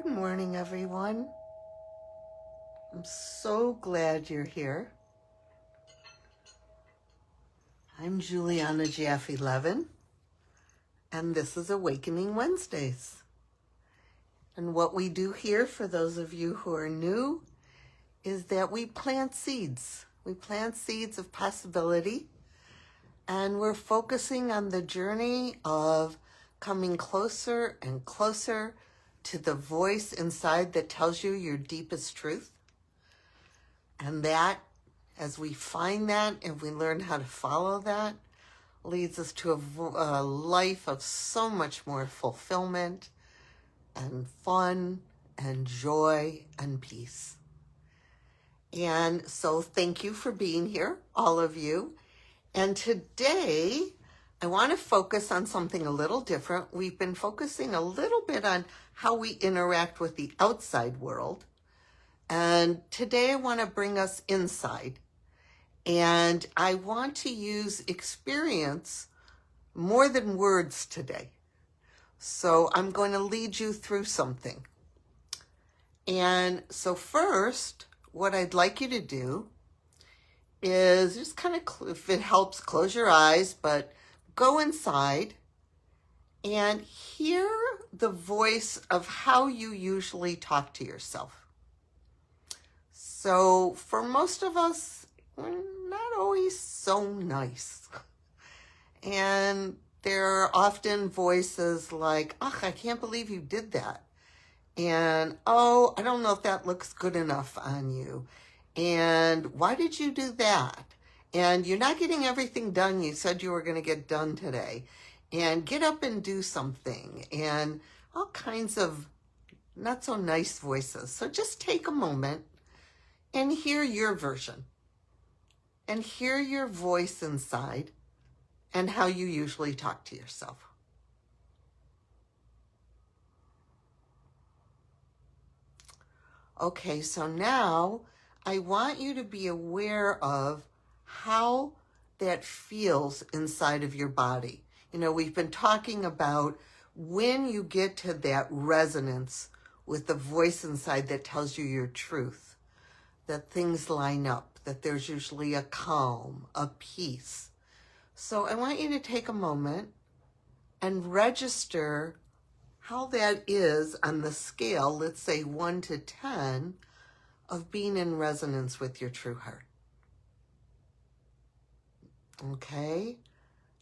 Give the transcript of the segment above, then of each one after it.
Good morning, everyone. I'm so glad you're here. I'm Julianna Jaffe 11, and this is Awakening Wednesdays. And what we do here, for those of you who are new, is that we plant seeds. We plant seeds of possibility, and we're focusing on the journey of coming closer and closer to the voice inside that tells you your deepest truth. And that, as we find that and we learn how to follow that, leads us to a life of so much more fulfillment and fun and joy and peace. And so thank you for being here, all of you. And today, I want to focus on something a little different. We've been focusing a little bit on how we interact with the outside world. And today I want to bring us inside. And I want to use experience more than words today. So I'm going to lead you through something. And so first, what I'd like you to do is just kind of, if it helps, close your eyes, but go inside and hear the voice of how you usually talk to yourself. So for most of us, we're not always so nice. And there are often voices like, "Ugh, I can't believe you did that." And, "Oh, I don't know if that looks good enough on you." And, "Why did you do that?" And, "You're not getting everything done you said you were going to get done today." And, "Get up and do something." And all kinds of not so nice voices. So just take a moment and hear your version. And hear your voice inside and how you usually talk to yourself. Okay, so now I want you to be aware of how that feels inside of your body. You know, we've been talking about when you get to that resonance with the voice inside that tells you your truth, that things line up, that there's usually a calm, a peace. So I want you to take a moment and register how that is on the scale, let's say 1 to 10, of being in resonance with your true heart. Okay?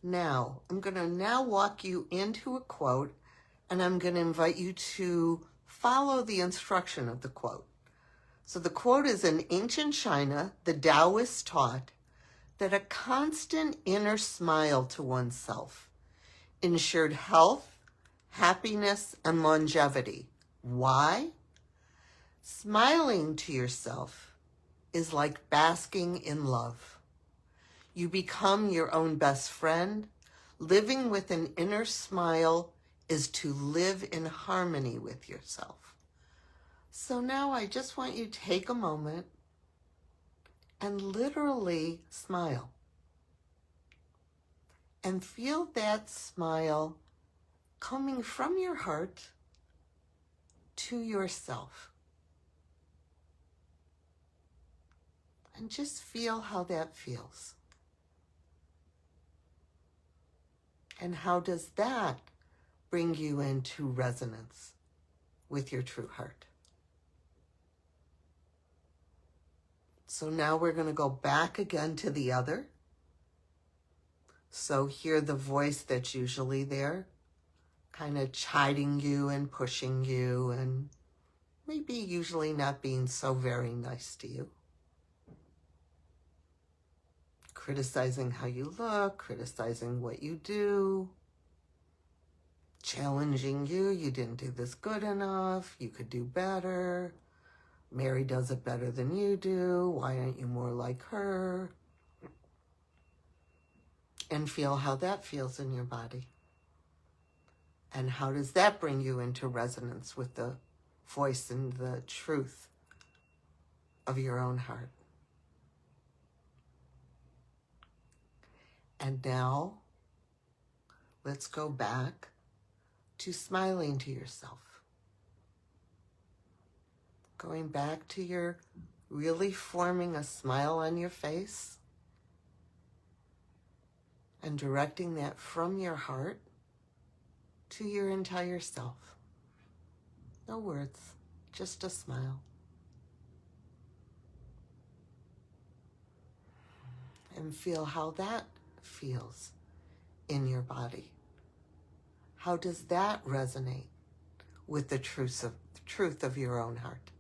Now, I'm going to now walk you into a quote, and I'm going to invite you to follow the instruction of the quote. So the quote is, "In ancient China, the Taoists taught that a constant inner smile to oneself ensured health, happiness, and longevity. Why? Smiling to yourself is like basking in love. You become your own best friend. Living with an inner smile is to live in harmony with yourself." So now I just want you to take a moment and literally smile. And feel that smile coming from your heart to yourself. And just feel how that feels. And how does that bring you into resonance with your true heart? So now we're going to go back again to the other. So hear the voice that's usually there, kind of chiding you and pushing you and maybe usually not being so very nice to you. Criticizing how you look, criticizing what you do, challenging you. You didn't do this good enough. You could do better. Mary does it better than you do. Why aren't you more like her? And feel how that feels in your body. And how does that bring you into resonance with the voice and the truth of your own heart? And now, let's go back to smiling to yourself. Going back to your really forming a smile on your face and directing that from your heart to your entire self. No words, just a smile. And feel how that feels in your body. How does that resonate with the truth of your own heart?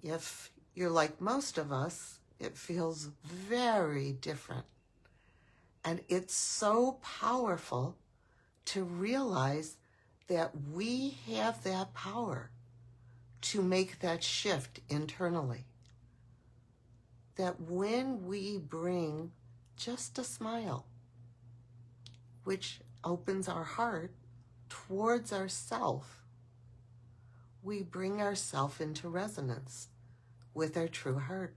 If you're like most of us, it feels very different. And it's so powerful to realize that we have that power to make that shift internally. That when we bring just a smile, which opens our heart towards ourself, we bring ourself into resonance with our true heart.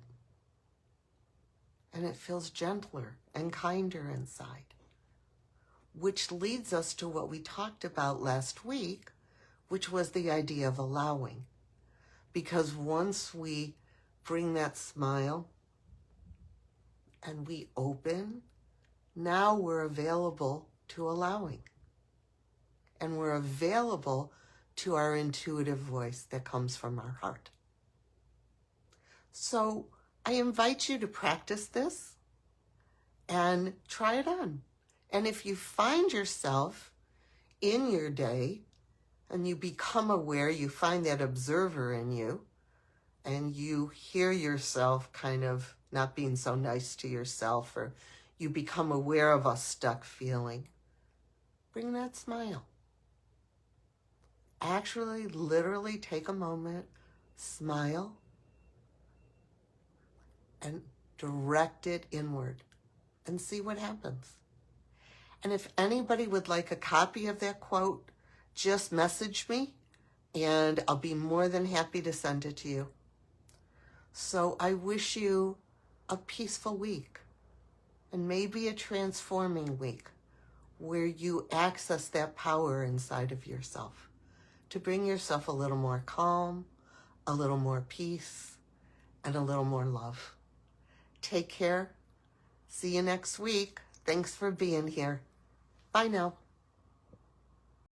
And it feels gentler and kinder inside, which leads us to what we talked about last week, which was the idea of allowing. Because once we bring that smile and we open, now we're available to allowing. And we're available to our intuitive voice that comes from our heart. So I invite you to practice this and try it on. And if you find yourself in your day and you become aware, you find that observer in you, and you hear yourself kind of not being so nice to yourself, or you become aware of a stuck feeling, bring that smile. Actually, literally take a moment, smile, and direct it inward and see what happens. And if anybody would like a copy of that quote, just message me and I'll be more than happy to send it to you. So I wish you a peaceful week and maybe a transforming week where you access that power inside of yourself to bring yourself a little more calm, a little more peace, and a little more love. Take care. See you next week. Thanks for being here. Bye now.